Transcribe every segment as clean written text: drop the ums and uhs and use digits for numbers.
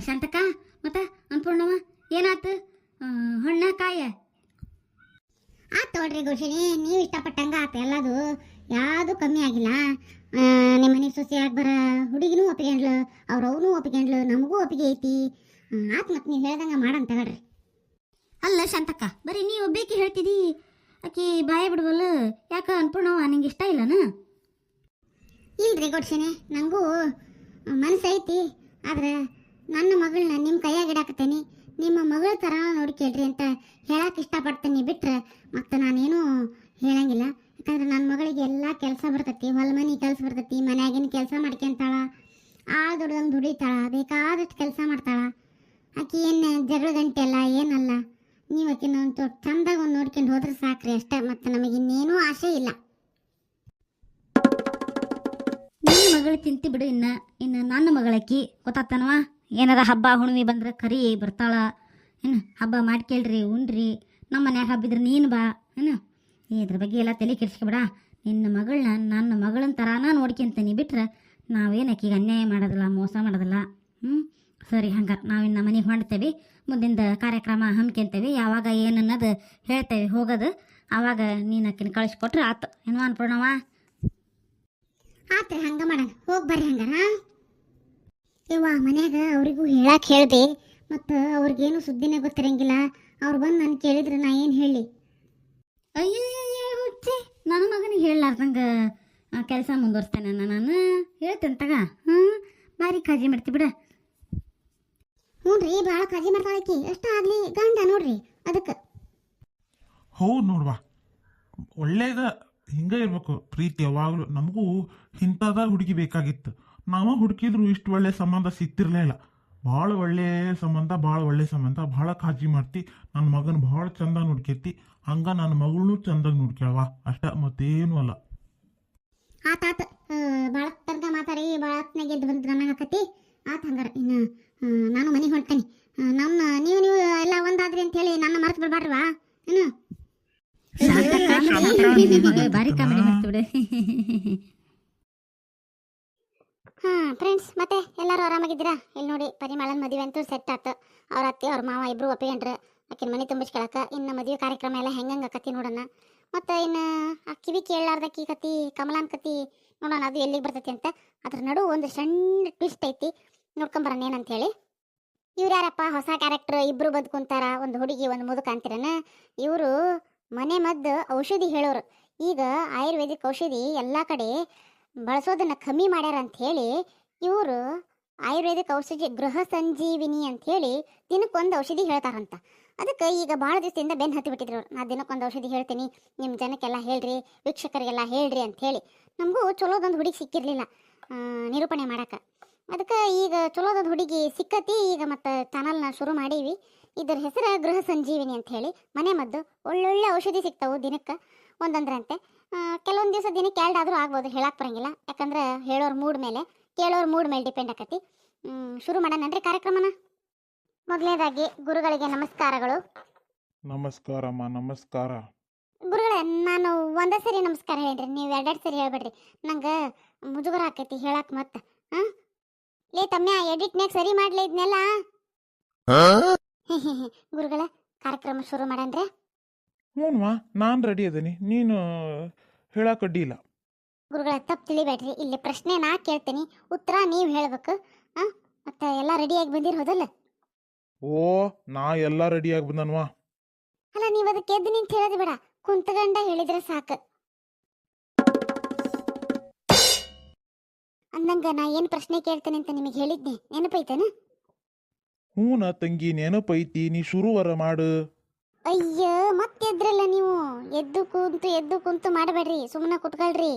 ಶಾಂತಕ್ಕ ಮತ್ತ ಅನ್ಪೂರ್ಣವ ಏನಾತು? ಹಣ್ಣ ಕಾಯ ಆತು ನೋಡ್ರಿ ಘೋಷಣಿ, ನೀವು ಇಷ್ಟಪಟ್ಟಂಗ ಆತ ಎಲ್ಲದು, ಯಾವುದು ಕಮ್ಮಿ ಆಗಿಲ್ಲ. ನಿಮ್ಮ ಮನೆ ಸೊಸೆಯಾಗಿ ಬರ ಹುಡುಗಿನೂ ಒಪ್ಪಿಗೆಂಡ್ಲು, ಅವ್ರವನು ಒಪ್ಪಿಗೆಂಡ್ಲು, ನಮಗೂ ಒಪ್ಪಿಗೆ ಐತಿ. ಆತು ಮತ್ತೆ ನೀವು ಹೇಳ್ದಂಗ ಮಾಡಂತ ಹೇಳ್ರಿ. ಅಲ್ಲ ಶಾಂತಕ್ಕ, ಬರೀ ನೀ ಒಬ್ಬೇಕಿ ಹೇಳ್ತಿದಿ, ಆಕಿ ಬಾಯ ಬಿಡ್ವಲ್ಲ ಯಾಕ? ಅನ್ಪೂರ್ಣವ ನಿಂಗೆ ಇಷ್ಟ ಇಲ್ಲನ? ಇಲ್ರಿ ಘೋಷಣಿ, ನನಗೂ ಮನಸ್ಸೈತಿ. ಆದ್ರೆ ನನ್ನ ಮಗಳನ್ನ ನಿಮ್ಮ ಕೈಯಾಗ ಇಡಾಕತ್ತೇನೆ, ನಿಮ್ಮ ಮಗಳ ಥರ ನೋಡ್ಕೇಳ್ರಿ ಅಂತ ಹೇಳಕ್ಕೆ ಇಷ್ಟಪಡ್ತೇನೆ. ಬಿಟ್ರೆ ಮತ್ತೆ ನಾನೇನು ಹೇಳಂಗಿಲ್ಲ. ಯಾಕಂದ್ರೆ ನನ್ನ ಮಗಳಿಗೆ ಎಲ್ಲ ಕೆಲಸ ಬರ್ತೈತಿ, ಹೊಲ ಮನೆ ಕೆಲಸ ಬರ್ತೈತಿ, ಮನ್ಯಾಗಿನ ಕೆಲಸ ಮಾಡ್ಕೊಂತಾಳ, ದೊಡ್ಡದಂಗೆ ದುಡಿತಾಳ, ಬೇಕಾದಷ್ಟು ಕೆಲಸ ಮಾಡ್ತಾಳ. ಆಕಿ ಏನು ಜಗಳ ಗಂಟೆ ಅಲ್ಲ, ಏನಲ್ಲ. ನೀವು ಆಕಿನ ಒಂದು ಚಂದಾಗ ಒಂದು ನೋಡ್ಕೊಂಡು ಹೋದ್ರೆ ಸಾಕ್ರಿ ಅಷ್ಟೇ. ಮತ್ತು ನಮಗೆ ಇನ್ನೇನೂ ಆಸೆ ಇಲ್ಲ. ನಿನ್ನ ಮಗಳು ತಿಂತಿ ಬಿಡು. ಇನ್ನು ನನ್ನ ಮಗಳಕ್ಕಿ ಗೊತ್ತಾಗ್ತಾನವ. ಏನಾರ ಹಬ್ಬ ಹುಣ್ಣಿಮೆ ಬಂದ್ರೆ ಕರಿ ಬರ್ತಾಳ. ಏನು ಹಬ್ಬ ಮಾಡ್ಕೇಳ್ರಿ, ಉಣ್ರಿ, ನಮ್ಮ ಮನ್ಯಾಗ ಹಬ್ಬಿದ್ರೆ ನೀನು ಬಾ. ಏನು ಇದ್ರ ಬಗ್ಗೆ ಎಲ್ಲ ತಲೆ ಕೆಡಿಸ್ಕೊಬೇಡ. ನಿನ್ನ ಮಗಳನ್ನ ನನ್ನ ಮಗಳನ್ನ ಥರಾನ ನೋಡ್ಕೊಂತೀನಿ. ಬಿಟ್ರೆ ನಾವೇನು ಆಕಿಗೆ ಅನ್ಯಾಯ ಮಾಡೋದಿಲ್ಲ, ಮೋಸ ಮಾಡೋದಿಲ್ಲ. ಸರಿ, ಹಂಗಾರೆ ನಾವಿನ್ನು ಮನೆಗೆ ಹೊಂಡ್ತೇವೆ. ಮುಂದಿನ ಕಾರ್ಯಕ್ರಮ ಹಮ್ಮಿಕೊಂತೇವೆ. ಯಾವಾಗ ಏನು ಅನ್ನೋದು ಹೇಳ್ತೇವೆ ಹೋಗೋದು. ಆವಾಗ ನೀನು ಆಕಿನ ಕಳಿಸ್ಕೊಟ್ರೆ ಆತು. ಏನು ಅನ್ಪೂರ್ಣವ? ಆತ್ರಿ, ಹಂಗೆ ಮಾಡೋಣ. ಹೋಗಿ ಬರ್ರಿ ಹಂಗಾರ. ಇವ್ವ ಮನ್ಯಾಗ ಅವರಿಗೂ ಹೇಳಕ್ಕೆ ಹೇಳಿದೆ, ಮತ್ತು ಅವ್ರಿಗೇನು ಸುದ್ದಿನೇ ಗೊತ್ತಿರಂಗಿಲ್ಲ. ಅವ್ರು ಬಂದು ನಾನು ಕೇಳಿದ್ರೆ ನಾ ಏನು ಹೇಳಿ? ಅಯ್ಯಯ್ಯ ಹುಚ್ಚಿ, ನನ್ನ ಮಗನಿಗೆ ಹೇಳಲಾರ್ದಂಗೆ ಕೆಲಸ ಮುಂದುವರಿಸ್ತೇನೆ ನಾನು. ಹೇಳ್ತೇನೆ ತಗ. ಭಾರಿ ಕಾಳಜಿ ಮಾಡ್ತಿ ಬಿಡ. ಹ್ಞೂ ರೀ, ಭಾಳ ಕಾಳಜಿ ಮಾಡ್ತಾಳಕಿ. ಎಷ್ಟು ಆಗಲಿ ಗಂಡ ನೋಡ್ರಿ ಅದಕ್ಕೆ. ಹೌದು ನೋಡ್ವಾ, ಒಳ್ಳೇದ ಹಿಂಗೆ ಇರ್ಬೇಕು ಪ್ರೀತಿ ಯಾವಾಗಲೂ. ನಮಗೂ ಇಂಥದ ಹುಡುಗಿ ಬೇಕಾಗಿತ್ತು. ನಾವು ಹುಡುಕಿದ್ರು ಇಷ್ಟು ಒಳ್ಳೆ ಸಂಬಂಧ ಸಿಗ್ತಿರ್ಲೇ ಇಲ್ಲ. ಭಾಳ ಒಳ್ಳೆ ಸಂಬಂಧ, ಭಾಳ ಒಳ್ಳೆ ಸಂಬಂಧ. ಭಾಳ ಕಾಳಜಿ ಮಾಡ್ತಿ. ನನ್ನ ಮಗನ ಭಾಳ ಚಂದ ನೋಡ್ಕೇತಿ. ಹಂಗ ನನ್ನ ಮಗಳನ್ನೂ ಚಂದಾಗಿ ನೋಡ್ಕೇಳವ ಅಷ್ಟ, ಮತ್ತೇನು ಅಲ್ಲ. ಆತಾತ, ಭಾಳ ತನಕ ಮಾತಾಡಿ ಭಾಳ ಹೊತ್ನಾಗ ಎದ್ದು ಬಂದು ನನಗೆ ಆಕತಿ. ಆತ ಹಂಗಾರ. ಇನ್ನು ನಾನು ಮನೆಗೆ ಹೊಂಟೇನೆ. ನಮ್ಮ ನೀವು ಎಲ್ಲ ಒಂದಾದ್ರಿ ಅಂತ ಹೇಳಿ ನನ್ನ ಮರೆತು ಬಿಡ್ಬಾರ್ವಾ? ಏನು ಭಾರಿ ಕಾಮಿಡಿ ಮಾಡ್ತೀವಿ. ಫ್ರೆಂಡ್ಸ್, ಮತ್ತೆ ಎಲ್ಲರೂ ಆರಾಮಾಗಿದ್ದೀರಾ? ಇಲ್ಲಿ ನೋಡಿ, ಪರಿಮಳನ ಮದುವೆ ಅಂತೂ ಸೆಟ್ ಆಯ್ತು. ಅವ್ರ ಅತ್ತೆ ಅವ್ರ ಮಾವ ಇಬ್ರು ಒಪ್ಪಿಕೊಂಡ್ರೆ ಆಕಿನ ಮನೆ ತುಂಬಿಸ್ಕೊಳಕ. ಇನ್ನು ಮದುವೆ ಕಾರ್ಯಕ್ರಮ ಎಲ್ಲ ಹೆಂಗಂಗೆ ಕತಿ ನೋಡೋಣ. ಮತ್ತು ಇನ್ನು ಆ ಕಿವಿ ಕೇಳಲಾರ್ದಕ್ಕಿ ಕತಿ, ಕಮಲಾನ್ ಕತಿ ನೋಡೋಣ, ಅದು ಎಲ್ಲಿಗೆ ಬರ್ತೈತಿ ಅಂತ. ಅದ್ರ ನಡು ಒಂದು ಸಣ್ಣ ಟ್ವಿಸ್ಟ್ ಐತಿ, ನೋಡ್ಕೊಂಬರೋಣ ಏನಂತ ಹೇಳಿ. ಇವ್ರು ಯಾರಪ್ಪ? ಹೊಸ ಕ್ಯಾರೆಕ್ಟರ್, ಇಬ್ಬರು ಬದುಕುಂತಾರ, ಒಂದು ಹುಡುಗಿ ಒಂದು ಮುದುಕ ಅಂತೀರನ. ಇವರು ಮನೆ ಮದ್ದು ಔಷಧಿ ಹೇಳೋರು. ಈಗ ಆಯುರ್ವೇದಿಕ್ ಔಷಧಿ ಎಲ್ಲ ಕಡೆ ಬಳಸೋದನ್ನು ಕಮ್ಮಿ ಮಾಡ್ಯಾರ ಅಂಥೇಳಿ ಇವರು ಆಯುರ್ವೇದಿಕ್ ಔಷಧಿ ಗೃಹ ಸಂಜೀವಿನಿ ಅಂಥೇಳಿ ದಿನಕ್ಕೊಂದು ಔಷಧಿ ಹೇಳ್ತಾರಂತ. ಅದಕ್ಕೆ ಈಗ ಭಾಳ ದಿವಸದಿಂದ ಬೆನ್ನು ಹತ್ತಿ ಬಿಟ್ಟಿದ್ರು. ನಾ ದಿನಕ್ಕೊಂದು ಔಷಧಿ ಹೇಳ್ತೀನಿ, ನಿಮ್ಮ ಜನಕ್ಕೆಲ್ಲ ಹೇಳ್ರಿ, ವೀಕ್ಷಕರಿಗೆಲ್ಲ ಹೇಳ್ರಿ ಅಂಥೇಳಿ. ನಮಗೂ ಚಲೋದೊಂದು ಹುಡುಗಿ ಸಿಕ್ಕಿರಲಿಲ್ಲ ನಿರೂಪಣೆ ಮಾಡೋಕೆ. ಅದಕ್ಕೆ ಈಗ ಚಲೋದೊಂದು ಹುಡುಗಿ ಸಿಕ್ಕತಿ. ಈಗ ಮತ್ತು ಚಾನಲ್ನ ಶುರು ಮಾಡೀವಿ. ಇದ್ರ ಹೆಸರು ಗೃಹ ಸಂಜೀವಿನಿ ಅಂಥೇಳಿ. ಮನೆ ಮದ್ದು ಒಳ್ಳೊಳ್ಳೆ ಔಷಧಿ ಸಿಗ್ತಾವೆ ದಿನಕ್ಕೆ ಒಂದೊಂದ್ರಂತೆ. ಕೆಲವೊಂದು ದಿವಸ ದಿನಕ್ಕೆ ಎರಡಾದರೂ ಆಗ್ಬೋದು, ಹೇಳಕ್ಕೆ ಬರೋಂಗಿಲ್ಲ. ಯಾಕಂದ್ರೆ ಹೇಳೋರ ಮೂಡ್ ಮೇಲೆ, ಕೇಳೋರ ಮೂಡ್ ಮೇಲೆ ಡಿಪೆಂಡ್ ಆಕತಿ. ಶುರು ಮಾಡೋಣನ್ರಿ ಕಾರ್ಯಕ್ರಮನ. ಮೊದಲನೇದಾಗಿ ಗುರುಗಳಿಗೆ ನಮಸ್ಕಾರಗಳು. ನಮಸ್ಕಾರಮ್ಮ, ನಮಸ್ಕಾರ. ಗುರುಗಳೇ, ನಾನು ಒಂದೇ ಸರಿ ನಮಸ್ಕಾರ ಹೇಳ್ರಿ, ನೀವು ಎರಡೆರಡು ಸರಿ ಹೇಳ್ಬೇಡ್ರಿ. ನಂಗೆ ಮುಜುಗರ ಆಕೈತಿ ಹೇಳಕ್ಕೆ. ಮತ್ತೆ ಲೇ ತಮ್ಯ, ಎಡಿಟ್ನಾಗ ಸರಿ ಮಾಡ್ಲಿ ಇದನ್ನೆಲ್ಲ. ಗುರುಗಳ ಕಾರ್ಯಕ್ರಮ ಶುರು ಮಾಡನ್ರಿ. ಹ್ಞೂನ್ವಾ, ನಾನು ರೆಡಿ ಅದೀನಿ, ನೀನು ಹೇಳಕ್ಕೆ ಅಡ್ಡಿ ಇಲ್ಲ. ಗುರುಗಳ ತಪ್ಪು ತಿಳಿಬೇಡ್ರಿ, ಇಲ್ಲಿ ಪ್ರಶ್ನೆ ನಾ ಕೇಳ್ತೀನಿ, ಉತ್ತರ ನೀವು ಹೇಳ್ಬೇಕು. ಮತ್ತೆ ಎಲ್ಲ ರೆಡಿಯಾಗಿ ಬಂದಿರೋದಲ್ಲ? ಓ, ನಾ ಎಲ್ಲ ರೆಡಿಯಾಗಿ ಬಂದನ್ವಾ. ಅಲ್ಲ, ನೀವು ಅದಕ್ಕೆ ಎದ್ದು ನಿಂತು ಹೇಳೋದು ಬೇಡ, ಕುಂತ್ಗಂಡ ಹೇಳಿದ್ರೆ ಸಾಕು. ಅಂದಂಗ ನಾ ಏನು ಪ್ರಶ್ನೆ ಕೇಳ್ತೇನೆ ಅಂತ ನಿಮಗೆ ಹೇಳಿದ್ದೆ, ನೆನಪೈತೇನ? ಹ್ಞೂನ ತಂಗಿ, ನೆನಪೈತಿ. ನೀ ಶುರುವರ ಮಾಡು. ಅಯ್ಯೋ, ಮತ್ತೆ ಎದ್ರಲ್ಲ ನೀವು. ಎದ್ದು ಕುಂತು ಮಾಡಬೇಡ್ರಿ, ಸುಮ್ಮನೆ ಕುತ್ಕೊಳ್ರಿ.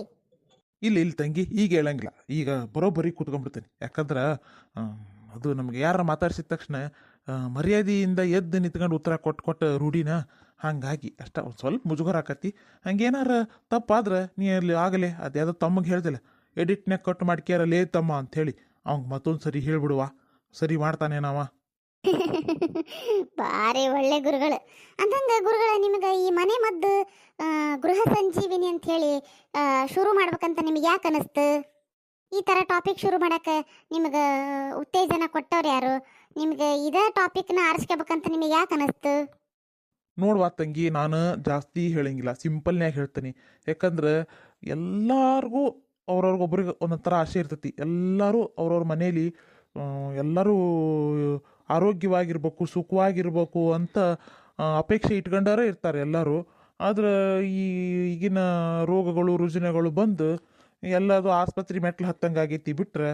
ಇಲ್ಲ ಇಲ್ಲ ತಂಗಿ, ಈಗ ಹೇಳಂಗಿಲ್ಲ. ಈಗ ಬರೋಬ್ಬರಿ ಕೂತ್ಕೊಂಡ್ಬಿಡ್ತೇನೆ. ಯಾಕಂದ್ರೆ ಅದು ನಮ್ಗೆ ಯಾರ ಮಾತಾಡ್ಸಿದ ತಕ್ಷಣ ಮರ್ಯಾದೆಯಿಂದ ಎದ್ದು ನಿಂತ್ಕೊಂಡು ಉತ್ತರ ಕೊಟ್ಟು ರೂಢಿನ, ಹಾಗಾಗಿ ಅಷ್ಟ ಒಂದು ಸ್ವಲ್ಪ ಮುಜುಗರ ಆಕತಿ. ಹಂಗೇನಾರ ತಪ್ಪಾದ್ರೆ ನೀ ಅಲ್ಲಿ ಆಗಲೇ ಅದು ಯಾವುದೋ ತಮ್ಮಗೆ ಹೇಳ್ದಿಲ್ಲ, ಎಡಿಟ್ನಾಗ ಕಟ್ ಮಾಡ್ಕ್ಯಾರಲ್ಲೇ ತಮ್ಮ ಅಂಥೇಳಿ ಅವಂಗೆ ಮತ್ತೊಂದು ಸರಿ ಹೇಳ್ಬಿಡುವ. ಸರಿ ಮಾಡ್ತಾನೆ ನಾವ. ಬಾರಿ ಒಳ್ಳೆ ಗುರುಗಳು. ಅಂದಂಗ ಗುರುಗಳ, ನಿಮಗೆ ಈ ಮನೆ ಮದ್ದು ಗೃಹ ಸಂಜೀವಿನಿ ಅಂತ ಹೇಳಿ ಶುರು ಮಾಡ್ಬೇಕಂತ ನಿಮಗೆ ಯಾಕೆ ಅನಿಸ್ತು? ಈ ಥರ ಟಾಪಿಕ್ ಶುರು ಮಾಡಕ್ಕೆ ನಿಮ್ಗೆ ಉತ್ತೇಜನ ಕೊಟ್ಟವ್ರು ಯಾರು? ನಿಮ್ಗೆ ಇದೇ ಟಾಪಿಕ್ನ ಆರಿಸ್ಕೋಬೇಕಂತ ನಿಮಗೆ ಯಾಕೆ ಅನಿಸ್ತು? ನೋಡ್ವಾ ತಂಗಿ, ನಾನು ಜಾಸ್ತಿ ಹೇಳಂಗಿಲ್ಲ, ಸಿಂಪಲ್ನ್ಯಾಗ ಹೇಳ್ತೀನಿ. ಯಾಕಂದ್ರೆ ಎಲ್ಲರಿಗೂ ಅವ್ರವ್ರಿಗೊಬ್ರಿಗೆ ಒಂದೊಂಥರ ಆಸೆ ಇರ್ತೈತಿ. ಎಲ್ಲರೂ ಅವ್ರವ್ರ ಮನೇಲಿ ಎಲ್ಲರೂ ಆರೋಗ್ಯವಾಗಿರ್ಬೇಕು, ಸುಖವಾಗಿರ್ಬೇಕು ಅಂತ ಅಪೇಕ್ಷೆ ಇಟ್ಕೊಂಡಾರೆ ಇರ್ತಾರೆ ಎಲ್ಲರೂ. ಆದ್ರೆ ಈಗಿನ ರೋಗಗಳು ರುಜಿನಗಳು ಬಂದು ಎಲ್ಲದು ಆಸ್ಪತ್ರೆ ಮೆಟ್ಲು ಹತ್ತಂಗೆ ಆಗೈತಿ. ಬಿಟ್ರೆ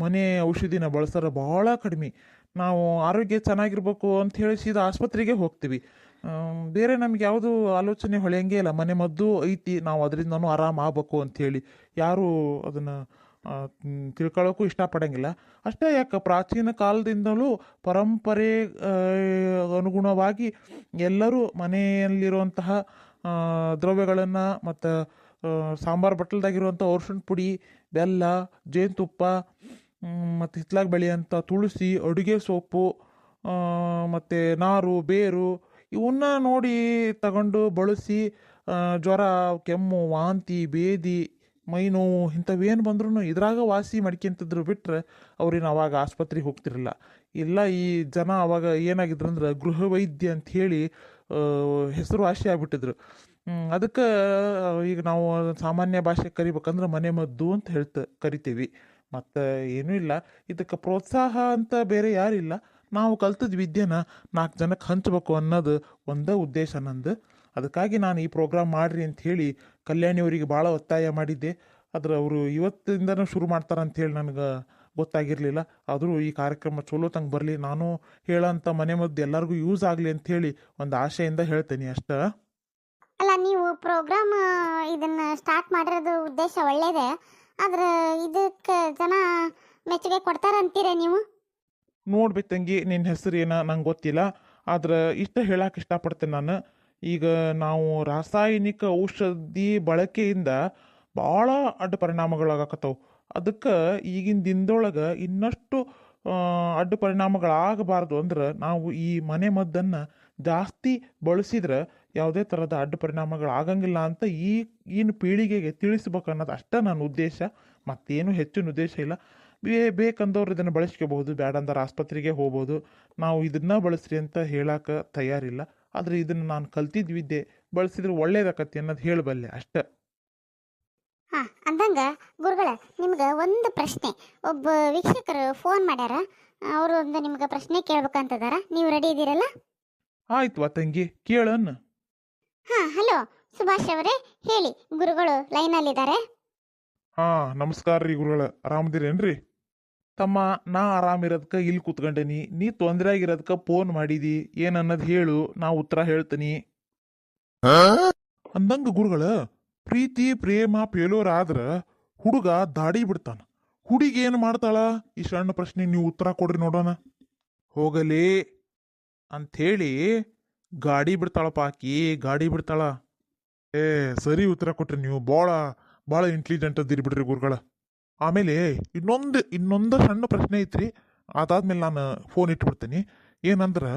ಮನೆ ಔಷಧಿನ ಬಳಸೋರು ಭಾಳ ಕಡಿಮೆ. ನಾವು ಆರೋಗ್ಯ ಚೆನ್ನಾಗಿರ್ಬೇಕು ಅಂತ ಹೇಳಿ ಸೀದಾ ಆಸ್ಪತ್ರೆಗೆ ಹೋಗ್ತೀವಿ. ಬೇರೆ ನಮ್ಗೆ ಯಾವುದು ಆಲೋಚನೆ ಹೊಳೆಯಂಗೆ ಇಲ್ಲ. ಮನೆ ಮದ್ದು ಐತಿ, ನಾವು ಅದರಿಂದನೂ ಆರಾಮ ಆಗ್ಬೇಕು ಅಂಥೇಳಿ ಯಾರೂ ಅದನ್ನು ತಿಳ್ಕೊಳ್ಳೋಕ್ಕೂ ಇಷ್ಟಪಡಂಗಿಲ್ಲ. ಅಷ್ಟೇ ಯಾಕೆ, ಪ್ರಾಚೀನ ಕಾಲದಿಂದಲೂ ಪರಂಪರೆ ಅನುಗುಣವಾಗಿ ಎಲ್ಲರೂ ಮನೆಯಲ್ಲಿರುವಂತಹ ದ್ರವ್ಯಗಳನ್ನು ಮತ್ತು ಸಾಂಬಾರು ಬಟ್ಟಲ್ದಾಗಿರುವಂಥ ಅರ್ಶಿಣ ಪುಡಿ, ಬೆಲ್ಲ, ಜೇನುತುಪ್ಪ ಮತ್ತು ಹಿತ್ಲಾಗ ಬೆಳೆಯೋಂಥ ತುಳಸಿ, ಅಡುಗೆ ಸೊಪ್ಪು ಮತ್ತು ನಾರು, ಬೇರು ಇವನ್ನ ನೋಡಿ ತಗೊಂಡು ಬಳಸಿ ಜ್ವರ, ಕೆಮ್ಮು, ವಾಂತಿ, ಬೇದಿ, ಮೈ ನೋವು ಇಂಥವೇನು ಬಂದ್ರೂ ಇದ್ರಾಗ ವಾಸಿ ಮಾಡ್ಕೊಂತಿದ್ರು. ಬಿಟ್ಟರೆ ಅವ್ರೇನು ಅವಾಗ ಆಸ್ಪತ್ರೆಗೆ ಹೋಗ್ತಿರಲಿಲ್ಲ. ಇಲ್ಲ, ಈ ಜನ ಅವಾಗ ಏನಾಗಿದ್ರು ಗೃಹ ವೈದ್ಯ ಅಂಥೇಳಿ ಹೆಸರುವಾಸಿ ಆಗ್ಬಿಟ್ಟಿದ್ರು. ಅದಕ್ಕೆ ಈಗ ನಾವು ಸಾಮಾನ್ಯ ಭಾಷೆ ಕರಿಬೇಕಂದ್ರೆ ಮನೆ ಮದ್ದು ಅಂತ ಕರಿತೀವಿ. ಮತ್ತು ಏನೂ ಇಲ್ಲ, ಇದಕ್ಕೆ ಪ್ರೋತ್ಸಾಹ ಅಂತ ಬೇರೆ ಯಾರಿಲ್ಲ. ನಾವು ಕಲ್ತದ ವಿದ್ಯೆನ 4 ಜನಕ್ಕೆ ಹಂಚಬೇಕು ಅನ್ನೋದು ಒಂದೇ ಉದ್ದೇಶ ನಂದು. ಅದಕ್ಕಾಗಿ ನಾನು ಈ ಪ್ರೋಗ್ರಾಮ್ ಮಾಡಿರಿ ಅಂತ ಹೇಳಿ ಕಲ್ಯಾಣಿಯವರಿಗೆ ಭಾಳ ಒತ್ತಾಯ ಮಾಡಿದ್ದೆ. ಆದ್ರೆ ಅವರು ಇವತ್ತಿಂದನೂ ಶುರು ಮಾಡ್ತಾರಂಥೇಳಿ ನನಗೆ ಗೊತ್ತಾಗಿರಲಿಲ್ಲ. ಆದರೂ ಈ ಕಾರ್ಯಕ್ರಮ ಚಲೋ ತಂಗೆ ಬರಲಿ, ನಾನು ಹೇಳೋಂಥ ಮನೆ ಮದ್ದು ಎಲ್ಲರಿಗೂ ಯೂಸ್ ಆಗಲಿ ಅಂಥೇಳಿ ಒಂದು ಆಶೆಯಿಂದ ಹೇಳ್ತೀನಿ ಅಷ್ಟೇ. ಅಲ್ಲ, ನೀವು ಪ್ರೋಗ್ರಾಮ್ ಇದನ್ನು ಸ್ಟಾರ್ಟ್ ಮಾಡಿರೋದು ಉದ್ದೇಶ ಒಳ್ಳೇದೇ. ಆದ್ರೆ ಇದಕ್ಕೆ ಜನ ಮೆಚ್ಚುಗೆ ಕೊಡ್ತಾರಂತೀರ ನೀವು? ನೋಡ್ಬೇಕು ತಂಗಿ, ನಿನ್ನ ಹೆಸರು ಏನೋ ನಂಗೆ ಗೊತ್ತಿಲ್ಲ. ಆದ್ರೆ ಇಷ್ಟ ಹೇಳಕ್ಕೆ ಇಷ್ಟಪಡ್ತೇನೆ ನಾನು. ಈಗ ನಾವು ರಾಸಾಯನಿಕ ಔಷಧಿ ಬಳಕೆಯಿಂದ ಭಾಳ ಅಡ್ಡ ಪರಿಣಾಮಗಳಾಗಕತ್ತವು. ಅದಕ್ಕೆ ಈಗಿನ ದಿನದೊಳಗೆ ಇನ್ನಷ್ಟು ಅಡ್ಡ ಪರಿಣಾಮಗಳಾಗಬಾರ್ದು ಅಂದ್ರೆ ನಾವು ಈ ಮನೆ ಮದ್ದನ್ನು ಜಾಸ್ತಿ ಬಳಸಿದ್ರೆ ಯಾವುದೇ ಥರದ ಅಡ್ಡ ಪರಿಣಾಮಗಳಾಗಂಗಿಲ್ಲ ಅಂತ ಈಗಿನ ಪೀಳಿಗೆಗೆ ತಿಳಿಸ್ಬೇಕು ಅನ್ನೋದು ಅಷ್ಟೇ ನನ್ನ ಉದ್ದೇಶ. ಮತ್ತೇನು ಹೆಚ್ಚಿನ ಉದ್ದೇಶ ಇಲ್ಲ. ಬೇಕಂದವ್ರು ಇದನ್ನು ಬಳಸ್ಕೋಬಹುದು, ಬೇಡಂದ್ರೆ ಆಸ್ಪತ್ರೆಗೆ ಹೋಗ್ಬೋದು. ನಾವು ಇದನ್ನ ಬಳಸ್ರಿ ಅಂತ ಹೇಳಕ್ಕೆ ತಯಾರಿಲ್ಲ. ಆದರೆ ಇದನ್ನು ನಾನು ಕಲ್ತಿದ್ದ ವಿದ್ಯೆ, ಬಳಸಿದ್ರೆ ಒಳ್ಳೇದಾಕತಿ ಅನ್ನೋದು ಹೇಳಬಲ್ಲೆ ಅಷ್ಟೇ. ಹಾಂ, ಅಂದಂಗ ಗುರುಗಳ, ನಿಮ್ಗೆ ಒಂದು ಪ್ರಶ್ನೆ. ಒಬ್ಬ ವೀಕ್ಷಕರು ಫೋನ್ ಮಾಡ್ಯಾರ, ಅವರು ಒಂದು ನಿಮ್ಗೆ ಪ್ರಶ್ನೆ ಕೇಳ್ಬೇಕಂತದಾರ. ನೀವು ರೆಡಿ ಇದ್ದೀರಲ್ಲ? ಆಯ್ತು ತಂಗಿ, ಕೇಳನ್ನ. ಹಾಂ, ಹಲೋ ಸುಭಾಷ್ ಅವರೇ, ಹೇಳಿ. ಗುರುಗಳು ಲೈನಲ್ಲಿದ್ದಾರೆ. ಹಾಂ, ನಮಸ್ಕಾರ ರೀ ಗುರುಗಳ, ಆರಾಮದಿರೇನ್ರಿ? ತಮ್ಮ, ನಾ ಆರಾಮಿರೋದಕ್ಕೆ ಇಲ್ಲಿ ಕೂತ್ಕೊಂಡೇನಿ. ನೀ ತೊಂದರೆ ಆಗಿರೋದಕ್ಕೆ ಫೋನ್ ಮಾಡಿದಿ. ಏನನ್ನೋದು ಹೇಳು, ನಾ ಉತ್ತರ ಹೇಳ್ತೀನಿ. ಅಂದಂಗ ಗುರುಗಳ, ಪ್ರೀತಿ ಪ್ರೇಮ ಫೇಲ್ಯೂರ್ ಆದ್ರೆ ಹುಡುಗ ದಾಡಿ ಬಿಡ್ತಾನ, ಹುಡುಗಿ ಏನು ಮಾಡ್ತಾಳ? ಈ ಸಣ್ಣ ಪ್ರಶ್ನೆ ನೀವು ಉತ್ತರ ಕೊಡ್ರಿ ನೋಡೋಣ. ಹೋಗಲಿ ಅಂಥೇಳಿ ಗಾಡಿ ಬಿಡ್ತಾಳಪ್ಪ ಆಕಿ, ಗಾಡಿ ಬಿಡ್ತಾಳ. ಏ ಸರಿ ಉತ್ತರ ಕೊಟ್ರಿ ನೀವು. ಭಾಳ ಇಂಟೆಲಿಜೆಂಟ್ ಅದಿರಿ ಬಿಡ್ರಿ ಗುರುಗಳ. ಆಮೇಲೆ ಇನ್ನೊಂದು ಸಣ್ಣ ಪ್ರಶ್ನೆ ಐತ್ರಿ. ಅದಾದ್ಮೇಲೆ ನಾನು ಫೋನ್ ಇಟ್ಬಿಡ್ತೀನಿ. ಏನಂದ್ರೆ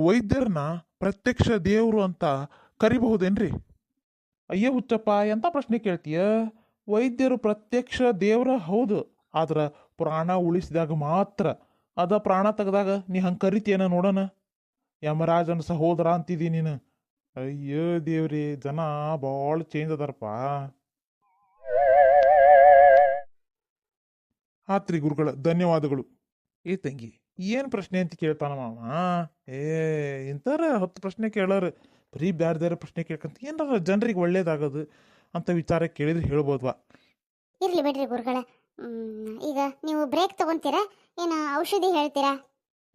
ವೈದ್ಯರನ್ನ ಪ್ರತ್ಯಕ್ಷ ದೇವರು ಅಂತ ಕರಿಬಹುದೇನ್ರಿ? ಅಯ್ಯೋ ಹುಚ್ಚಪ್ಪ, ಎಂಥ ಪ್ರಶ್ನೆ ಕೇಳ್ತೀಯ? ವೈದ್ಯರು ಪ್ರತ್ಯಕ್ಷ ದೇವ್ರ ಹೌದು, ಆದ್ರೆ ಪ್ರಾಣ ಉಳಿಸಿದಾಗ ಮಾತ್ರ. ಅದ ಪ್ರಾಣ ತೆಗೆದಾಗ ನೀ ಹಂಗೆ ಕರಿತೀಯನ ನೋಡೋಣ? ಯಮರಾಜನ ಸಹೋದರ ಅಂತಿದಿ ನೀನು. ಅಯ್ಯೋ ದೇವ್ರಿ, ಜನ ಭಾಳ ಚೇಂಜ್ ಅದಾರಪ್ಪ. ಆತ್ರಿ ಗುರುಗಳ, ಧನ್ಯವಾದಗಳು. ಏ ತಂಗಿ, ಏನು ಪ್ರಶ್ನೆ ಅಂತ ಕೇಳ್ತಾನ ಮಾವ? ಇಂಥರ 10 ಪ್ರಶ್ನೆ ಕೇಳೋರು ಬರೀ ಬೇರೆ ಪ್ರಶ್ನೆ ಕೇಳ್ಕಂತ ಏನಾರ ಜನರಿಗೆ ಒಳ್ಳೇದಾಗೋದು ಅಂತ ವಿಚಾರ ಕೇಳಿದ್ರೆ ಹೇಳ್ಬೋದ್ವಾ? ಇರ್ಲಿ ಬಿಡ್ರಿ ಗುರುಗಳ. ಈಗ ನೀವು ಬ್ರೇಕ್ ತಗೊಂತೀರಾ, ಏನು ಔಷಧಿ ಹೇಳ್ತೀರಾ?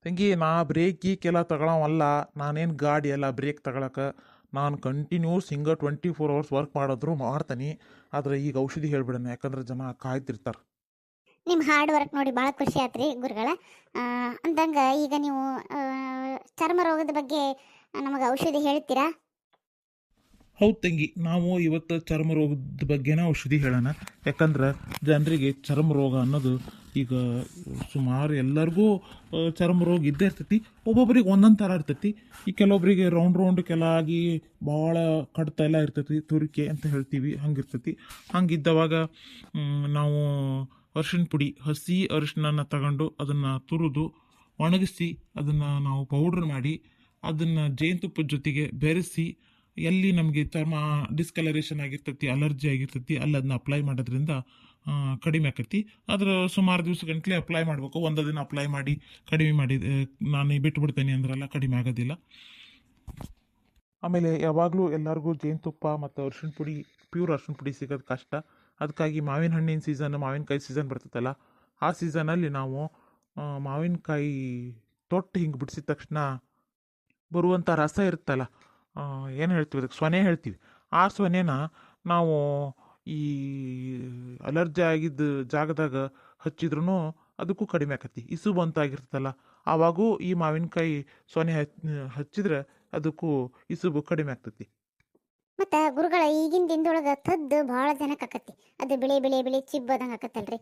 ತಂಗಿ, ನಾ ಬ್ರೇಕ್ ಗೀಕೆಲ್ಲ ತಗೊಳವಲ್ಲ. ನಾನೇನು ಗಾಡಿ ಅಲ್ಲ ಬ್ರೇಕ್ ತಗೊಳಕ್ಕೆ. ನಾನು ಕಂಟಿನ್ಯೂಸ್ ಹಿಂಗೆ 24 hours ವರ್ಕ್ ಮಾಡಿದ್ರು ಮಾಡ್ತೀನಿ. ಆದರೆ ಈಗ ಔಷಧಿ ಹೇಳ್ಬಿಡೋಣ, ಯಾಕಂದ್ರೆ ಜನ ಕಾಯ್ತಿರ್ತಾರೆ. ನಿಮ್ಮ ಹಾರ್ಡ್ ವರ್ಕ್ ನೋಡಿ ಭಾಳ ಖುಷಿ ಆಯ್ತು ಗುರುಗಳ. ಅಂದಂಗೆ ಈಗ ನೀವು ಚರ್ಮ ರೋಗದ ಬಗ್ಗೆ ನಮಗೆ ಔಷಧಿ ಹೇಳ್ತೀರಾ? ಹೌದು ತಂಗಿ, ನಾವು ಇವತ್ತು ಚರ್ಮ ರೋಗದ ಬಗ್ಗೆನೇ ಔಷಧಿ ಹೇಳೋಣ. ಯಾಕಂದ್ರೆ ಜನರಿಗೆ ಚರ್ಮ ರೋಗ ಅನ್ನೋದು ಈಗ ಸುಮಾರು ಎಲ್ಲರಿಗೂ ಚರ್ಮ ರೋಗ ಇದ್ದೇ ಇರ್ತೈತಿ. ಒಬ್ಬೊಬ್ರಿಗೆ ಒಂದೊಂದು ಥರ ಇರ್ತೈತಿ. ಈ ಕೆಲವೊಬ್ಬರಿಗೆ ರೌಂಡ್ ಕೆಲಾಗಿ ಭಾಳ ಕಡ್ತ ಎಲ್ಲ ಇರ್ತೈತಿ, ತುರಿಕೆ ಅಂತ ಹೇಳ್ತೀವಿ, ಹಂಗಿರ್ತೈತಿ. ಹಂಗಿದ್ದವಾಗ ನಾವು ಅರಿಶಿಣ ಪುಡಿ, ಹಸಿ ಅರಿಶಿಣನ ತಗೊಂಡು ಅದನ್ನು ತುರಿದು ಒಣಗಿಸಿ ಅದನ್ನು ನಾವು ಪೌಡ್ರ್ ಮಾಡಿ ಅದನ್ನು ಜೇನುತುಪ್ಪದ ಜೊತೆಗೆ ಬೆರೆಸಿ ಎಲ್ಲಿ ನಮಗೆ ಚರ್ಮ ಡಿಸ್ಕಲರೇಷನ್ ಆಗಿರ್ತೈತಿ, ಅಲರ್ಜಿ ಆಗಿರ್ತೈತಿ, ಅಲ್ಲಿ ಅದನ್ನ ಅಪ್ಲೈ ಮಾಡೋದ್ರಿಂದ ಕಡಿಮೆ ಆಕೈತಿ. ಆದ್ರೆ ಸುಮಾರು ದಿವಸ ಗಂಟ್ಲೆ ಅಪ್ಲೈ ಮಾಡಬೇಕು. ಒಂದು ದಿನ ಅಪ್ಲೈ ಮಾಡಿ ಕಡಿಮೆ ಮಾಡಿ ನಾನು ಬಿಟ್ಬಿಡ್ತೇನೆ ಅಂದ್ರೆಲ್ಲ ಕಡಿಮೆ ಆಗೋದಿಲ್ಲ. ಆಮೇಲೆ ಯಾವಾಗಲೂ ಎಲ್ಲರಿಗೂ ಜೇನುತುಪ್ಪ ಮತ್ತು ಅರಿಶಿಣ ಪುಡಿ, ಪ್ಯೂರ್ ಅರಿಶಿಣ ಪುಡಿ ಸಿಗೋದು ಕಷ್ಟ. ಅದಕ್ಕಾಗಿ ಮಾವಿನ ಹಣ್ಣಿನ ಸೀಸನ್, ಮಾವಿನಕಾಯಿ ಸೀಸನ್ ಬರ್ತೈತಲ್ಲ, ಆ ಸೀಸನಲ್ಲಿ ನಾವು ಮಾವಿನಕಾಯಿ ತೊಟ್ಟು ಹಿಂಗೆ ಬಿಡಿಸಿದ ತಕ್ಷಣ ಬರುವಂಥ ರಸ ಇರುತ್ತಲ್ಲ, ಏನು ಹೇಳ್ತೀವಿ ಅದಕ್ಕೆ, ಸೊನೆ ಹೇಳ್ತೀವಿ. ಆ ಸೊನೆನ ನಾವು ಈ ಅಲರ್ಜಿ ಆಗಿದ್ದ ಜಾಗದಾಗ ಹಚ್ಚಿದ್ರೂ ಅದಕ್ಕೂ ಕಡಿಮೆ ಆಕತಿ. ಇಸು ಬಂತಾಗಿರ್ತಲ್ಲ, ಆವಾಗೂ ಈ ಮಾವಿನಕಾಯಿ ಸೊನೆ ಹಚ್ಚಿದ್ರೆ ಅದಕ್ಕೂ ಇಸುಬು ಕಡಿಮೆ ಆಗ್ತೈತಿ. ಮತ್ತು ಗುರುಗಳ ಈಗಿನ ದಿನದೊಳಗೆ ತದ್ದು ಭಾಳ ಜನಕ್ಕೆ ಆಕತಿ. ಅದು ಬಿಳಿ ಚಿಬ್ಬದಂಗೆ ಆಕತ್ತಲ್ರಿ,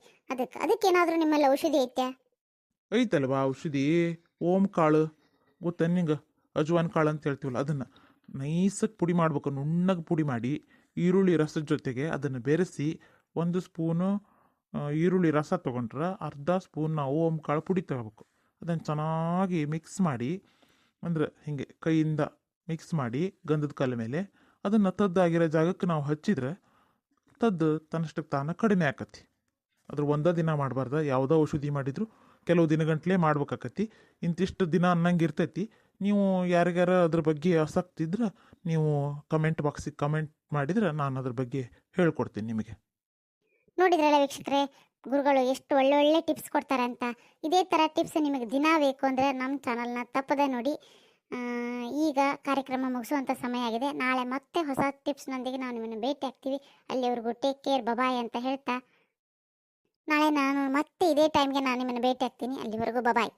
ಅದಕ್ಕೇನಾದರೂ ನಿಮ್ಮಲ್ಲಿ ಔಷಧಿ ಐತ್ಯಾ? ಐತಲ್ವಾ ಔಷಧಿ. ಓಂ ಕಾಳು ಗೊತ್ತ ನಿಂಗೆ, ಅಜ್ವಾನ್ ಕಾಳು ಅಂತ ಹೇಳ್ತೀವಲ್ಲ, ಅದನ್ನು ನೈಸಕ್ಕೆ ಪುಡಿ ಮಾಡ್ಬೇಕು. ನುಣ್ಣಗೆ ಪುಡಿ ಮಾಡಿ ಈರುಳ್ಳಿ ರಸದ ಜೊತೆಗೆ ಅದನ್ನು ಬೆರೆಸಿ 1 ಸ್ಪೂನು ಈರುಳ್ಳಿ ರಸ ತೊಗೊಂಡ್ರೆ ಅರ್ಧ ಸ್ಪೂನ್ ನಾವು ಓಂ ಕಾಳು ಪುಡಿ ತಗೋಬೇಕು. ಅದನ್ನು ಚೆನ್ನಾಗಿ ಮಿಕ್ಸ್ ಮಾಡಿ, ಅಂದರೆ ಹೀಗೆ ಕೈಯಿಂದ ಮಿಕ್ಸ್ ಮಾಡಿ ಗಂಧದ ಕಲ್ಲ ಮೇಲೆ ಅದನ್ನು ತದ್ದಾಗಿರೋ ಜಾಗಕ್ಕೆ ನಾವು ಹಚ್ಚಿದ್ರೆ ತದ್ದು ತನ್ನಷ್ಟಕ್ಕೆ ತಾನು ಕಡಿಮೆ ಆಕತಿ. ಅದ್ರ ಒಂದೇ ದಿನ ಮಾಡಬಾರ್ದು. ಯಾವುದೋ ಔಷಧಿ ಮಾಡಿದ್ರು ಕೆಲವು ದಿನಗಂಟ್ಲೆ ಮಾಡ್ಬೇಕಾಕತಿ. ಇಂತಿಷ್ಟು ದಿನ ಅನ್ನಂಗೆ ಇರ್ತೈತಿ. ನೀವು ಯಾರಿಗಾರ ಅದ್ರ ಬಗ್ಗೆ ಆಸಕ್ತಿ ಇದ್ರೆ ನೀವು ಕಮೆಂಟ್ ಬಾಕ್ಸಿಗೆ ಕಮೆಂಟ್ ಮಾಡಿದ್ರೆ ನಾನು ಅದ್ರ ಬಗ್ಗೆ ಹೇಳ್ಕೊಡ್ತೀನಿ ನಿಮಗೆ. ನೋಡಿದ್ರಲ್ಲ ವೀಕ್ಷಕರೇ, ಗುರುಗಳು ಎಷ್ಟು ಒಳ್ಳೊಳ್ಳೆ ಟಿಪ್ಸ್ ಕೊಡ್ತಾರೆ ಅಂತ. ಇದೇ ಥರ ಟಿಪ್ಸ್ ನಿಮಗೆ ದಿನ ಬೇಕು ಅಂದರೆ ನಮ್ಮ ಚಾನಲ್ನ ತಪ್ಪದೆ ನೋಡಿ. ಈಗ ಕಾರ್ಯಕ್ರಮ ಮುಗಿಸುವಂಥ ಸಮಯ ಆಗಿದೆ. ನಾಳೆ ಮತ್ತೆ ಹೊಸ ಟಿಪ್ಸ್ನೊಂದಿಗೆ ನಾವು ನಿಮ್ಮನ್ನು ಭೇಟಿ ಆಗ್ತೀವಿ. ಅಲ್ಲಿವರೆಗೂ ಟೇಕ್ ಕೇರ್, ಬಬಾಯ್ ಅಂತ ಹೇಳ್ತಾ ನಾಳೆ ನಾನು ಮತ್ತೆ ಇದೇ ಟೈಮ್ಗೆ ನಾನು ನಿಮ್ಮನ್ನು ಭೇಟಿ ಆಗ್ತೀನಿ. ಅಲ್ಲಿವರೆಗೂ ಬಬಾಯ್.